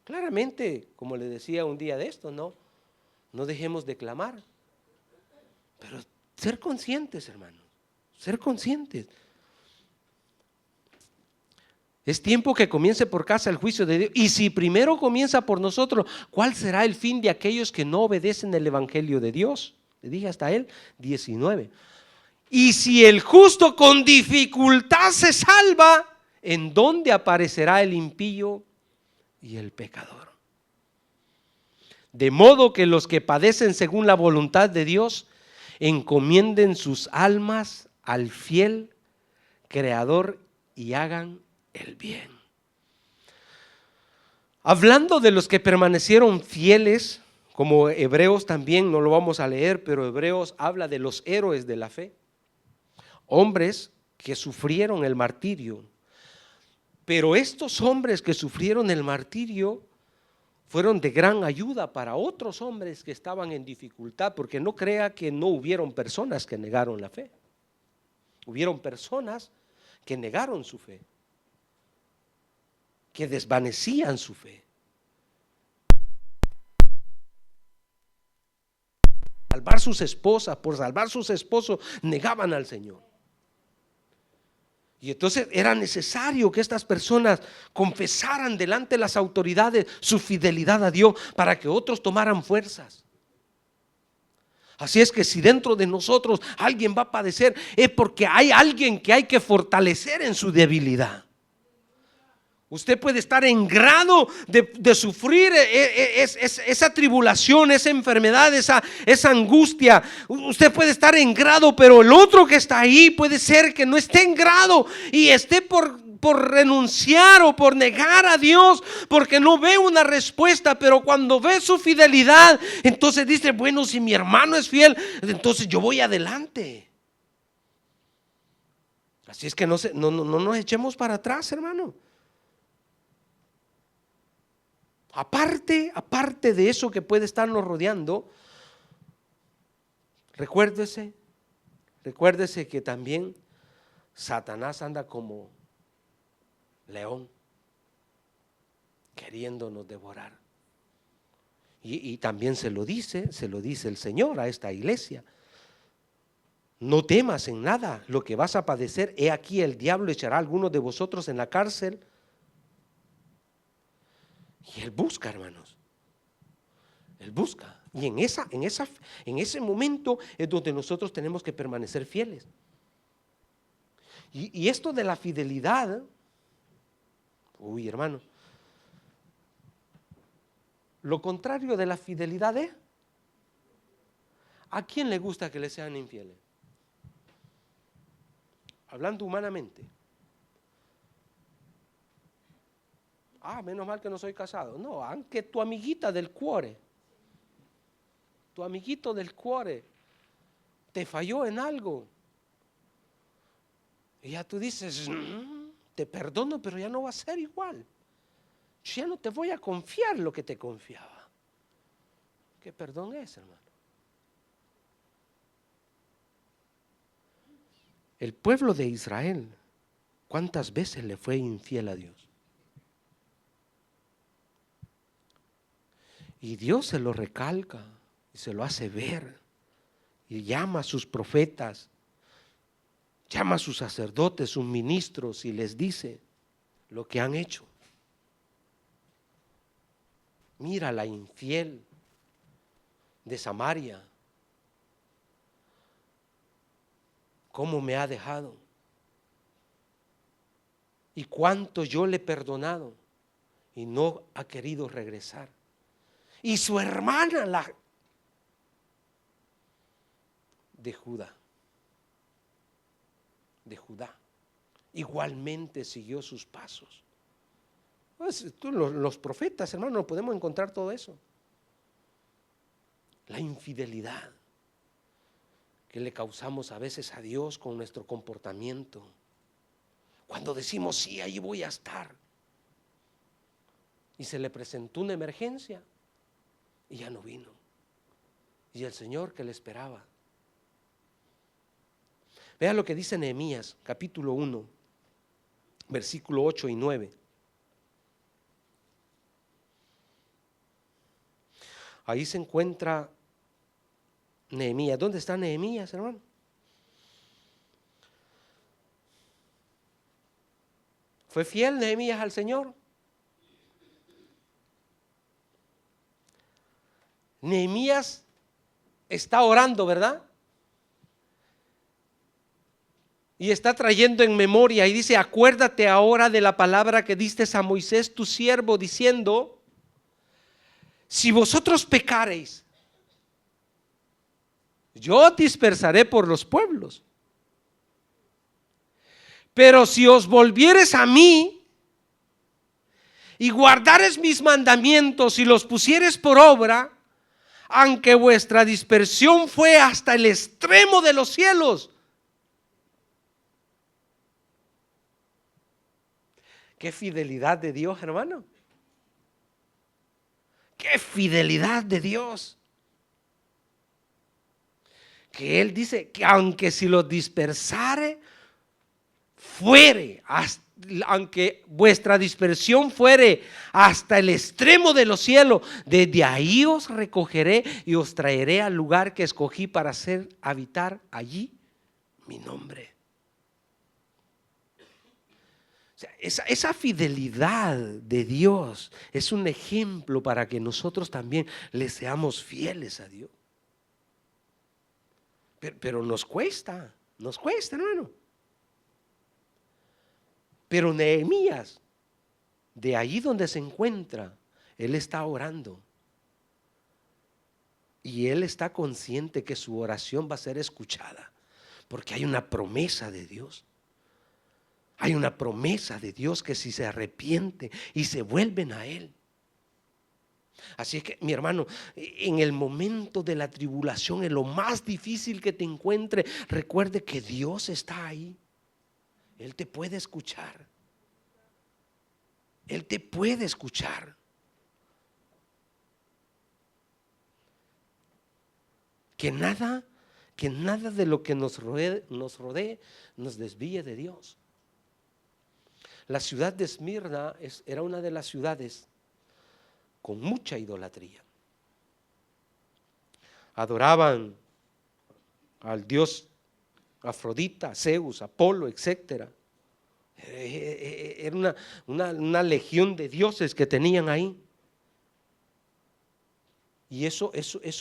Claramente, como le decía un día de esto, no dejemos de clamar, pero ser conscientes, hermanos, ser conscientes. Es tiempo que comience por casa el juicio de Dios. Y si primero comienza por nosotros, ¿cuál será el fin de aquellos que no obedecen el evangelio de Dios? Le dije hasta el 19. Y si el justo con dificultad se salva, ¿en dónde aparecerá el impío y el pecador? De modo que los que padecen según la voluntad de Dios encomienden sus almas al fiel Creador y hagan el bien. Hablando de los que permanecieron fieles, como Hebreos también, no lo vamos a leer, pero Hebreos habla de los héroes de la fe, hombres que sufrieron el martirio. Pero estos hombres que sufrieron el martirio fueron de gran ayuda para otros hombres que estaban en dificultad, porque no crea que no hubieron personas que negaron la fe. Hubieron personas que negaron su fe, que desvanecían su fe. Salvar sus esposas, por salvar sus esposos, negaban al Señor. Y entonces era necesario que estas personas confesaran delante de las autoridades su fidelidad a Dios para que otros tomaran fuerzas. Así es que si dentro de nosotros alguien va a padecer, es porque hay alguien que hay que fortalecer en su debilidad. Usted puede estar en grado de sufrir esa tribulación, esa enfermedad, esa angustia. Usted puede estar en grado, pero el otro que está ahí puede ser que no esté en grado y esté por renunciar o por negar a Dios porque no ve una respuesta. Pero cuando ve su fidelidad, entonces dice: bueno, si mi hermano es fiel, entonces yo voy adelante. Así es que no nos echemos para atrás, hermano. Aparte de eso que puede estarnos rodeando, recuérdese que también Satanás anda como león queriéndonos devorar. Y también se lo dice el Señor a esta iglesia: no temas en nada lo que vas a padecer. He aquí, el diablo echará a algunos de vosotros en la cárcel. Y él busca, hermanos. Él busca. Y en ese momento es donde nosotros tenemos que permanecer fieles. Y esto de la fidelidad, hermano, lo contrario de la fidelidad es: ¿a quién le gusta que le sean infieles? Hablando humanamente. Menos mal que no soy casado. No, aunque tu amiguita del cuore, tu amiguito del cuore te falló en algo, y ya tú dices: te perdono, pero ya no va a ser igual. Yo ya no te voy a confiar lo que te confiaba. ¿Qué perdón es, hermano? El pueblo de Israel, ¿cuántas veces le fue infiel a Dios? Y Dios se lo recalca y se lo hace ver, y llama a sus profetas, llama a sus sacerdotes, sus ministros, y les dice lo que han hecho. Mira la infiel de Samaria, cómo me ha dejado, y cuánto yo le he perdonado y no ha querido regresar. Y su hermana, la de Judá, igualmente siguió sus pasos. Pues, los profetas, hermano, podemos encontrar todo eso. La infidelidad que le causamos a veces a Dios con nuestro comportamiento. Cuando decimos, sí, ahí voy a estar. Y se le presentó una emergencia y ya no vino. Y el Señor que le esperaba. Vea lo que dice Nehemías, capítulo 1, versículo 8 y 9. Ahí se encuentra Nehemías. ¿Dónde está Nehemías, hermano? ¿Fue fiel Nehemías al Señor? Nehemías está orando, ¿verdad? Y está trayendo en memoria y dice, acuérdate ahora de la palabra que diste a Moisés tu siervo, diciendo, si vosotros pecareis, yo dispersaré por los pueblos. Pero si os volvieres a mí y guardares mis mandamientos y los pusieres por obra, aunque vuestra dispersión fue hasta el extremo de los cielos. Qué fidelidad de Dios, hermano. Qué fidelidad de Dios. Que Él dice que aunque si los dispersare, aunque vuestra dispersión fuere hasta el extremo de los cielos, desde ahí os recogeré y os traeré al lugar que escogí para habitar allí mi nombre. O sea, esa fidelidad de Dios es un ejemplo para que nosotros también le seamos fieles a Dios. Pero nos cuesta, hermano. Pero Nehemías, de allí donde se encuentra, él está orando. Y él está consciente que su oración va a ser escuchada, porque hay una promesa de Dios. Hay una promesa de Dios que si se arrepienten y se vuelven a Él. Así es que, mi hermano, en el momento de la tribulación, en lo más difícil que te encuentre, recuerde que Dios está ahí. Él te puede escuchar. Él te puede escuchar. Que nada de lo que nos rodee nos desvíe de Dios. La ciudad de Esmirna era una de las ciudades con mucha idolatría. Adoraban al dios Afrodita, Zeus, Apolo, etcétera. Era una legión de dioses que tenían ahí. Y eso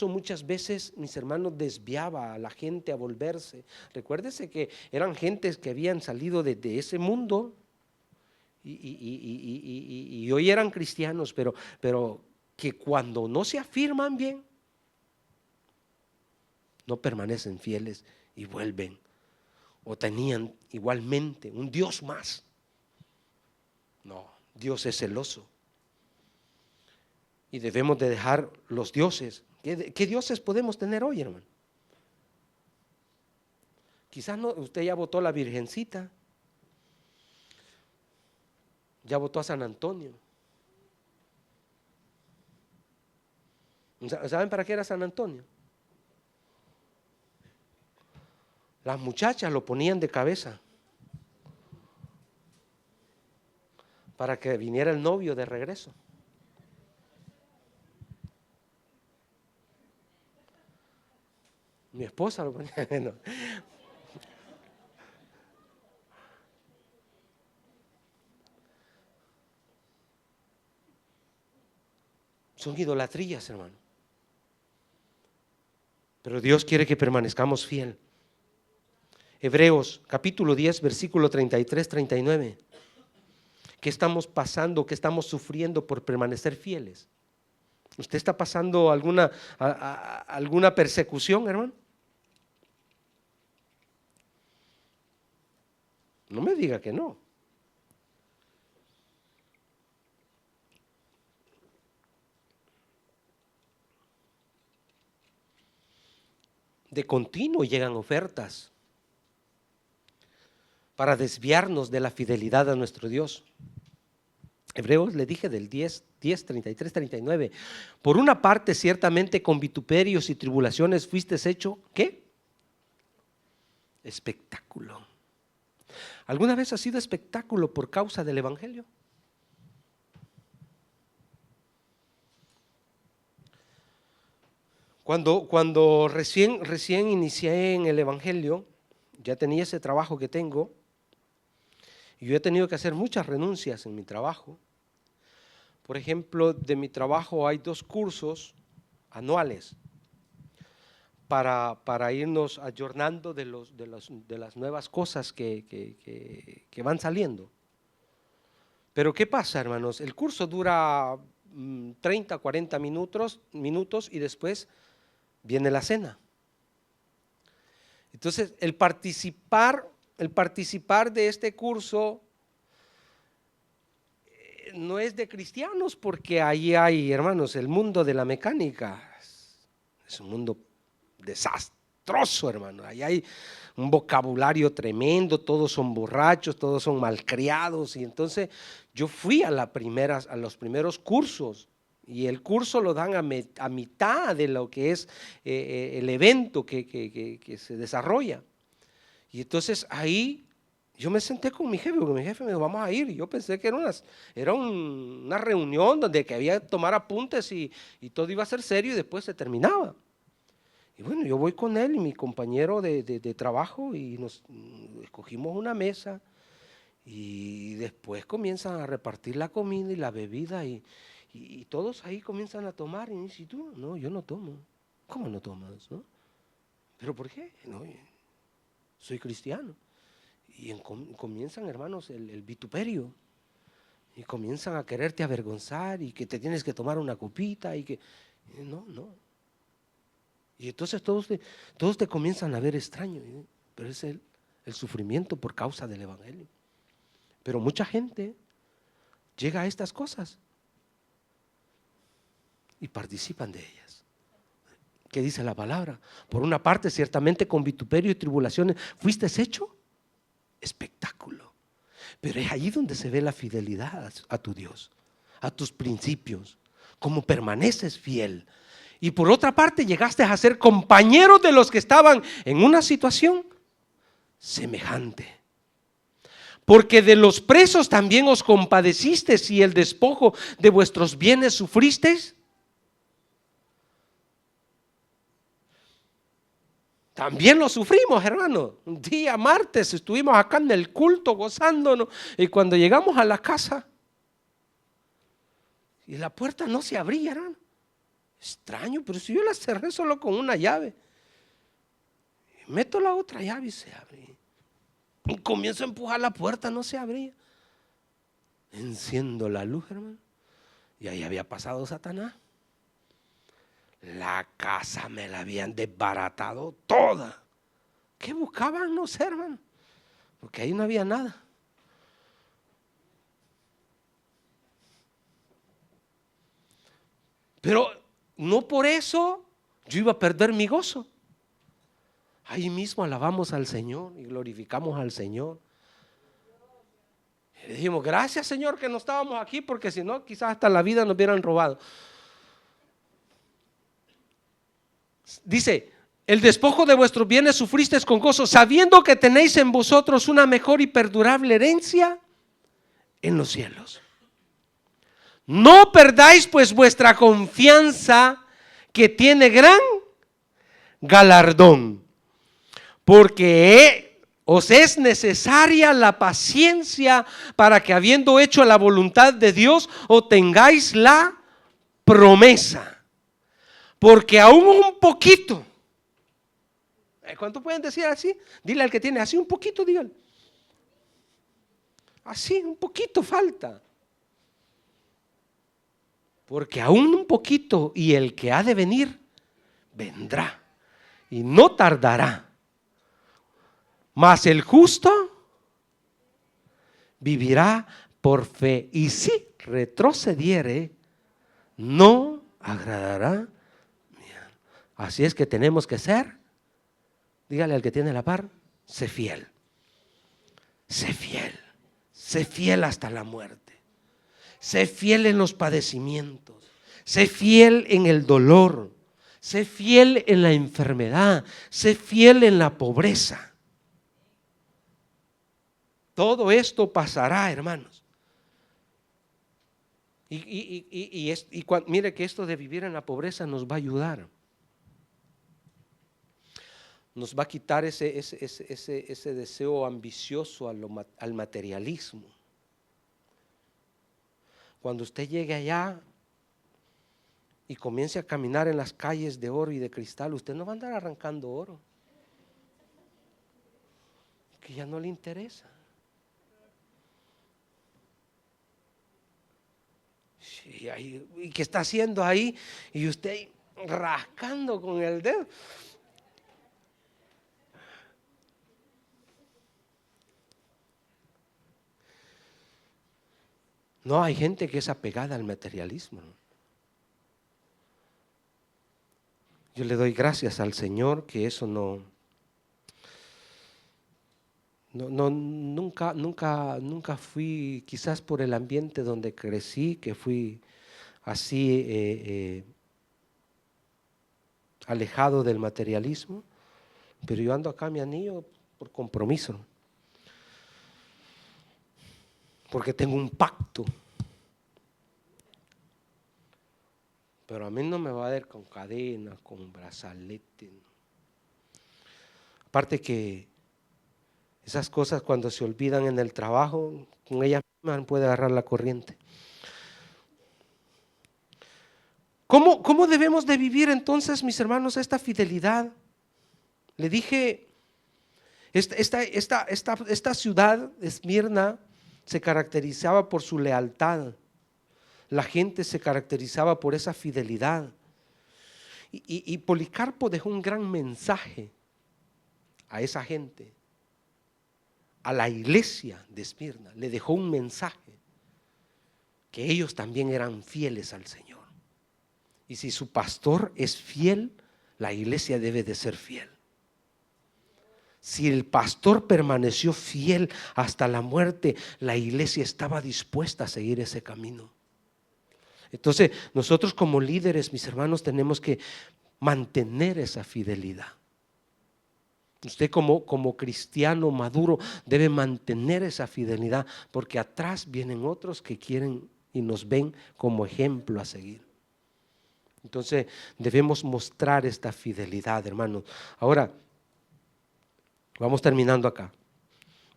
muchas veces, mis hermanos, desviaba a la gente a volverse. Recuérdese que eran gentes que habían salido de ese mundo y hoy eran cristianos, pero que cuando no se afirman bien, no permanecen fieles y vuelven. O tenían igualmente un Dios más. No, Dios es celoso. Y debemos de dejar los dioses. ¿Qué dioses podemos tener hoy, hermano? Quizás no, usted ya votó a la Virgencita. Ya votó a San Antonio. ¿Saben para qué era San Antonio? Las muchachas lo ponían de cabeza para que viniera el novio de regreso. Mi esposa lo ponía. No. Son idolatrías, hermano. Pero Dios quiere que permanezcamos fiel. Hebreos capítulo 10, versículo 33-39. ¿Qué estamos pasando? ¿Qué estamos sufriendo por permanecer fieles? ¿Usted está pasando alguna persecución, hermano? No me diga que no. de continuo llegan ofertas para desviarnos de la fidelidad a nuestro Dios. Hebreos, le dije del 10, 33, 39. Por una parte, ciertamente con vituperios y tribulaciones fuiste hecho, ¿qué? Espectáculo. ¿Alguna vez ha sido espectáculo por causa del evangelio? Cuando recién inicié en el evangelio, ya tenía ese trabajo que tengo, y yo he tenido que hacer muchas renuncias en mi trabajo. Por ejemplo, de mi trabajo hay 2 cursos anuales para irnos ayornando de las nuevas cosas que van saliendo. Pero ¿qué pasa, hermanos? El curso dura 30, 40 minutos y después viene la cena. Entonces, el participar de este curso no es de cristianos, porque ahí hay, hermanos, el mundo de la mecánica es un mundo desastroso, hermano. Ahí hay un vocabulario tremendo, todos son borrachos, todos son malcriados. Y entonces yo fui a los primeros cursos, y el curso lo dan a mitad de lo que es el evento que se desarrolla. Y entonces ahí yo me senté con mi jefe, porque mi jefe me dijo, vamos a ir. Y yo pensé que era una reunión donde que había que tomar apuntes y todo iba a ser serio y después se terminaba. Y bueno, yo voy con él y mi compañero de trabajo y nos escogimos una mesa, y después comienzan a repartir la comida y la bebida y todos ahí comienzan a tomar. Y me dice, ¿tú? No, yo no tomo. ¿Cómo no tomas? ¿No? ¿Pero por qué? No, soy cristiano. Y comienzan, hermanos, el vituperio, y comienzan a quererte avergonzar y que te tienes que tomar una copita y que no. Y entonces todos te comienzan a ver extraño, pero es el sufrimiento por causa del evangelio. Pero mucha gente llega a estas cosas y participan de ellas. ¿Qué dice la palabra? Por una parte, ciertamente con vituperio y tribulaciones fuiste hecho espectáculo. Pero es allí donde se ve la fidelidad a tu Dios, a tus principios, cómo permaneces fiel. Y por otra parte, llegaste a ser compañeros de los que estaban en una situación semejante. Porque de los presos también os compadecisteis, y el despojo de vuestros bienes sufristeis. También lo sufrimos, hermano. Un día martes estuvimos acá en el culto gozándonos, y cuando llegamos a la casa y la puerta no se abría, hermano. Extraño, pero si yo la cerré solo con una llave. Meto la otra llave y se abre. Y comienzo a empujar la puerta, no se abría. Enciendo la luz, hermano, y ahí había pasado Satanás. La casa me la habían desbaratado toda. ¿Qué buscaban? No sé, hermano, porque ahí no había nada. Pero no por eso yo iba a perder mi gozo. Ahí mismo alabamos al Señor y glorificamos al Señor. Y dijimos, gracias, Señor, que no estábamos aquí, porque si no, quizás hasta la vida nos hubieran robado. Dice, el despojo de vuestros bienes sufristeis con gozo, sabiendo que tenéis en vosotros una mejor y perdurable herencia en los cielos. No perdáis pues vuestra confianza, que tiene gran galardón, porque os es necesaria la paciencia, para que, habiendo hecho la voluntad de Dios, obtengáis la promesa. Porque aún un poquito, ¿cuánto pueden decir así? Dile al que tiene así un poquito, dígale. Así un poquito falta. Porque aún un poquito, y el que ha de venir, vendrá, y no tardará. Mas el justo vivirá por fe, y si retrocediere, no agradará. Así es que tenemos que ser Dígale al que tiene la par, sé fiel. Sé fiel. Sé fiel hasta la muerte. Sé fiel en los padecimientos. Sé fiel en el dolor. Sé fiel en la enfermedad. Sé fiel en la pobreza. Todo esto pasará, hermanos. Mire que esto de vivir en la pobreza nos va a ayudar. Nos va a quitar ese deseo ambicioso al materialismo. Cuando usted llegue allá y comience a caminar en las calles de oro y de cristal, usted no va a andar arrancando oro, que ya no le interesa. ¿Y qué está haciendo ahí? Y usted rascando con el dedo. No, hay gente que es apegada al materialismo. Yo le doy gracias al Señor que eso nunca fui, quizás por el ambiente donde crecí, que fui así alejado del materialismo, pero yo ando acá a mi anillo por compromiso, porque tengo un pacto. Pero a mí no me va a dar con cadenas, con brazalete. Aparte que esas cosas cuando se olvidan en el trabajo, con ellas mismas puede agarrar la corriente. ¿Cómo debemos de vivir entonces, mis hermanos, esta fidelidad? Le dije, esta ciudad, Esmirna, se caracterizaba por su lealtad. La gente se caracterizaba por esa fidelidad. Y Policarpo dejó un gran mensaje a esa gente, a la iglesia de Esmirna. Le dejó un mensaje, que ellos también eran fieles al Señor. Y si su pastor es fiel, la iglesia debe de ser fiel. Si el pastor permaneció fiel hasta la muerte, la iglesia estaba dispuesta a seguir ese camino. Entonces, nosotros como líderes, mis hermanos, tenemos que mantener esa fidelidad. Usted como cristiano maduro debe mantener esa fidelidad, porque atrás vienen otros que quieren y nos ven como ejemplo a seguir. Entonces, debemos mostrar esta fidelidad, hermanos. Ahora, vamos terminando acá.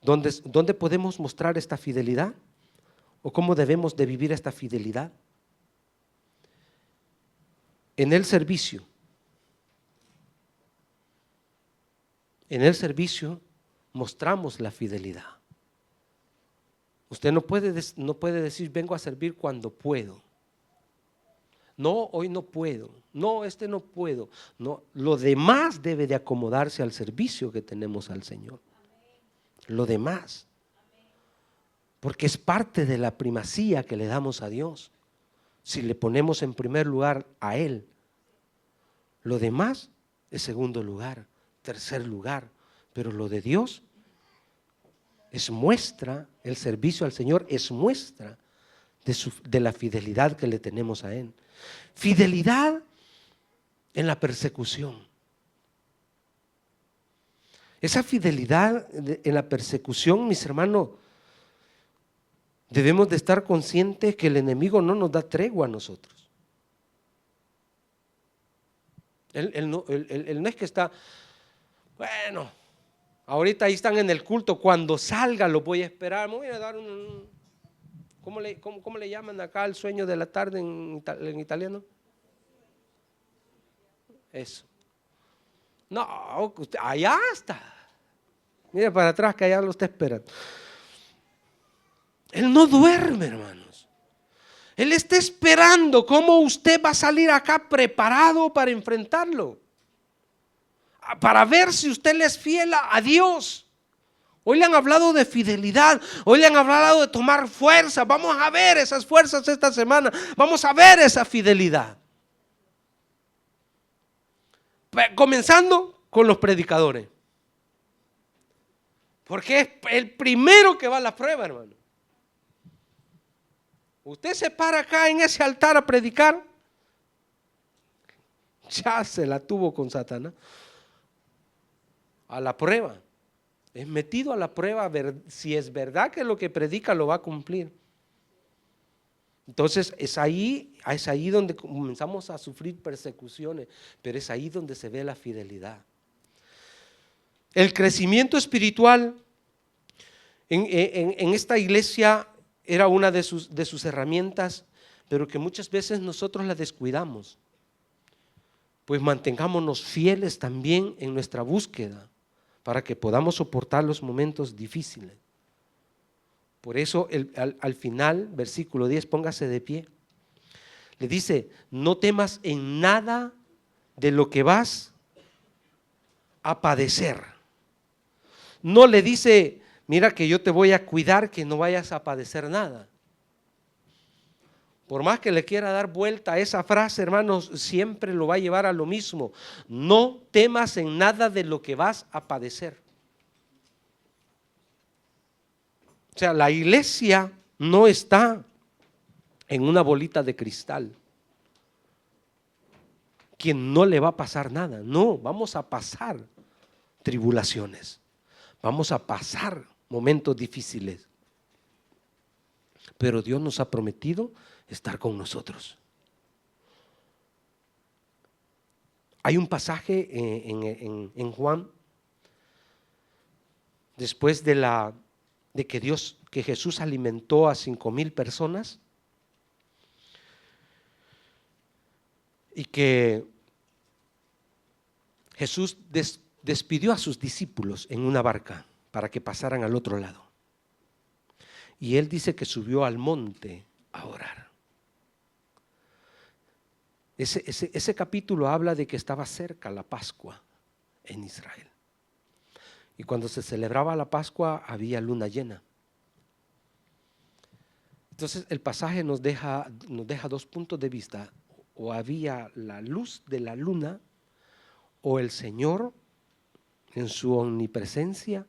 ¿Dónde podemos mostrar esta fidelidad? ¿O cómo debemos de vivir esta fidelidad? En el servicio. En el servicio mostramos la fidelidad. Usted no puede decir vengo a servir cuando puedo. No, hoy no puedo. No, no puedo. No, lo demás debe de acomodarse al servicio que tenemos al Señor. Lo demás. Porque es parte de la primacía que le damos a Dios. Si le ponemos en primer lugar a Él, lo demás es segundo lugar, tercer lugar. Pero lo de Dios es muestra, el servicio al Señor es muestra de la fidelidad que le tenemos a Él. Fidelidad en la persecución. Esa fidelidad en la persecución, mis hermanos, debemos de estar conscientes que el enemigo no nos da tregua a nosotros. Él no es que está, bueno, ahorita ahí están en el culto, cuando salga lo voy a esperar, me voy a dar ¿cómo le llaman acá el sueño de la tarde en italiano? Eso. No, allá está. Mire para atrás que allá lo está esperando. Él no duerme, hermanos. Él está esperando cómo usted va a salir acá preparado para enfrentarlo. Para ver si usted le es fiel a Dios. Hoy le han hablado de fidelidad, hoy le han hablado de tomar fuerza. Vamos a ver esas fuerzas esta semana. Vamos a ver esa fidelidad. Comenzando con los predicadores. Porque es el primero que va a la prueba, hermano. Usted se para acá en ese altar a predicar, ya se la tuvo con Satanás. A la prueba. Es metido a la prueba, si es verdad que lo que predica lo va a cumplir. Entonces es ahí donde comenzamos a sufrir persecuciones, pero es ahí donde se ve la fidelidad. El crecimiento espiritual en esta iglesia era una de sus herramientas, pero que muchas veces nosotros la descuidamos. Pues mantengámonos fieles también en nuestra búsqueda para que podamos soportar los momentos difíciles. Por eso al final, versículo 10, póngase de pie. Le dice, no temas en nada de lo que vas a padecer. No le dice, mira que yo te voy a cuidar que no vayas a padecer nada. Por más que le quiera dar vuelta a esa frase, hermanos, siempre lo va a llevar a lo mismo. No temas en nada de lo que vas a padecer. O sea, la iglesia no está en una bolita de cristal, que no le va a pasar nada. No, vamos a pasar tribulaciones, vamos a pasar momentos difíciles, pero Dios nos ha prometido estar con nosotros. Hay un pasaje en Juan, después de que Jesús alimentó a 5,000 personas y que Jesús despidió a sus discípulos en una barca para que pasaran al otro lado. Y él dice que subió al monte a orar. Ese capítulo habla de que estaba cerca la Pascua en Israel. Y cuando se celebraba la Pascua había luna llena. Entonces el pasaje nos deja 2 puntos de vista. O había la luz de la luna, o el Señor en su omnipresencia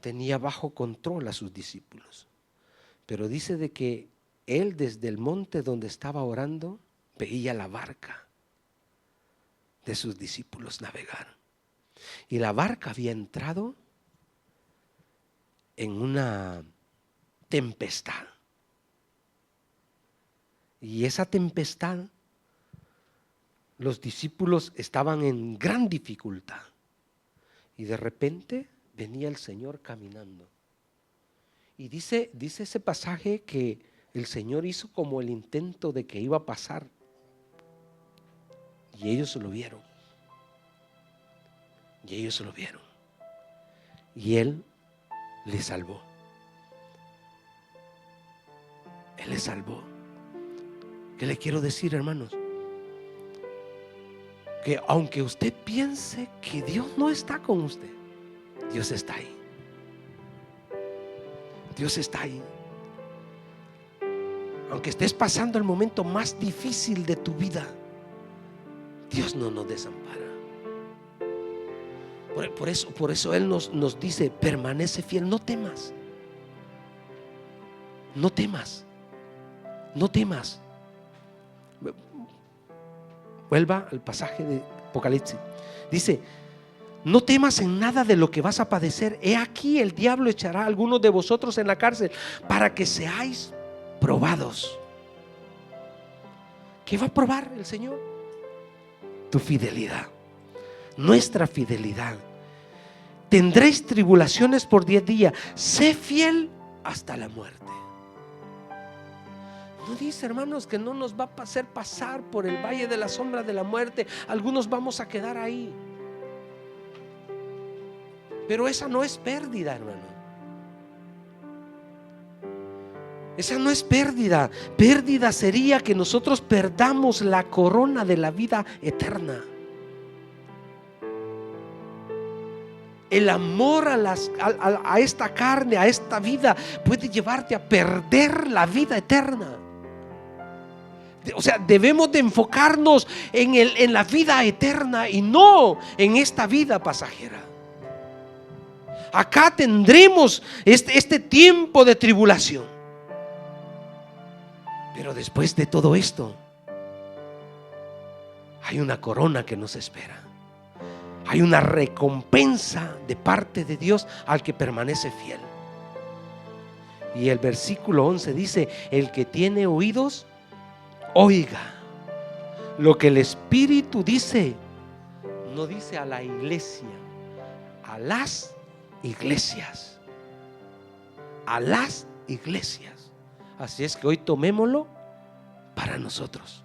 tenía bajo control a sus discípulos. Pero dice de que él desde el monte donde estaba orando veía la barca de sus discípulos navegar. Y la barca había entrado en una tempestad. Y esa tempestad, los discípulos estaban en gran dificultad. Y de repente venía el Señor caminando. Y dice ese pasaje que el Señor hizo como el intento de que iba a pasar. Y ellos lo vieron. Y Él les salvó. Él les salvó. ¿Qué le quiero decir, hermanos? Que aunque usted piense que Dios no está con usted, Dios está ahí. Dios está ahí. Aunque estés pasando el momento más difícil de tu vida, Dios no nos desampara. Por eso Él nos dice, permanece fiel, no temas. No temas. No temas. Vuelva al pasaje de Apocalipsis. Dice, no temas en nada de lo que vas a padecer. He aquí el diablo echará a algunos de vosotros en la cárcel para que seáis probados. ¿Qué va a probar el Señor? Tu fidelidad, nuestra fidelidad. Tendréis tribulaciones por 10 días. Sé fiel hasta la muerte. No dice, hermanos, que no nos va a hacer pasar por el valle de la sombra de la muerte. Algunos vamos a quedar ahí. Pero esa no es pérdida, hermano. Esa no es pérdida. Pérdida sería que nosotros perdamos la corona de la vida eterna. El amor a esta carne, a esta vida, puede llevarte a perder la vida eterna. O sea, debemos de enfocarnos en la vida eterna y no en esta vida pasajera. Acá tendremos este tiempo de tribulación. Pero después de todo esto, hay una corona que nos espera. Hay una recompensa de parte de Dios al que permanece fiel. Y el versículo 11 dice: el que tiene oídos, oiga lo que el Espíritu dice. No dice a la iglesia, a las iglesias. A las iglesias. Así es que hoy tomémoslo para nosotros.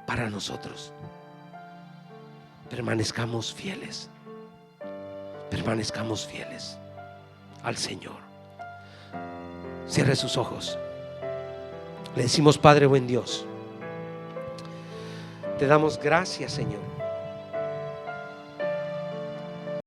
Para nosotros. Permanezcamos fieles. Permanezcamos fieles al Señor. Cierre sus ojos. Le decimos: Padre buen Dios, te damos gracias, Señor,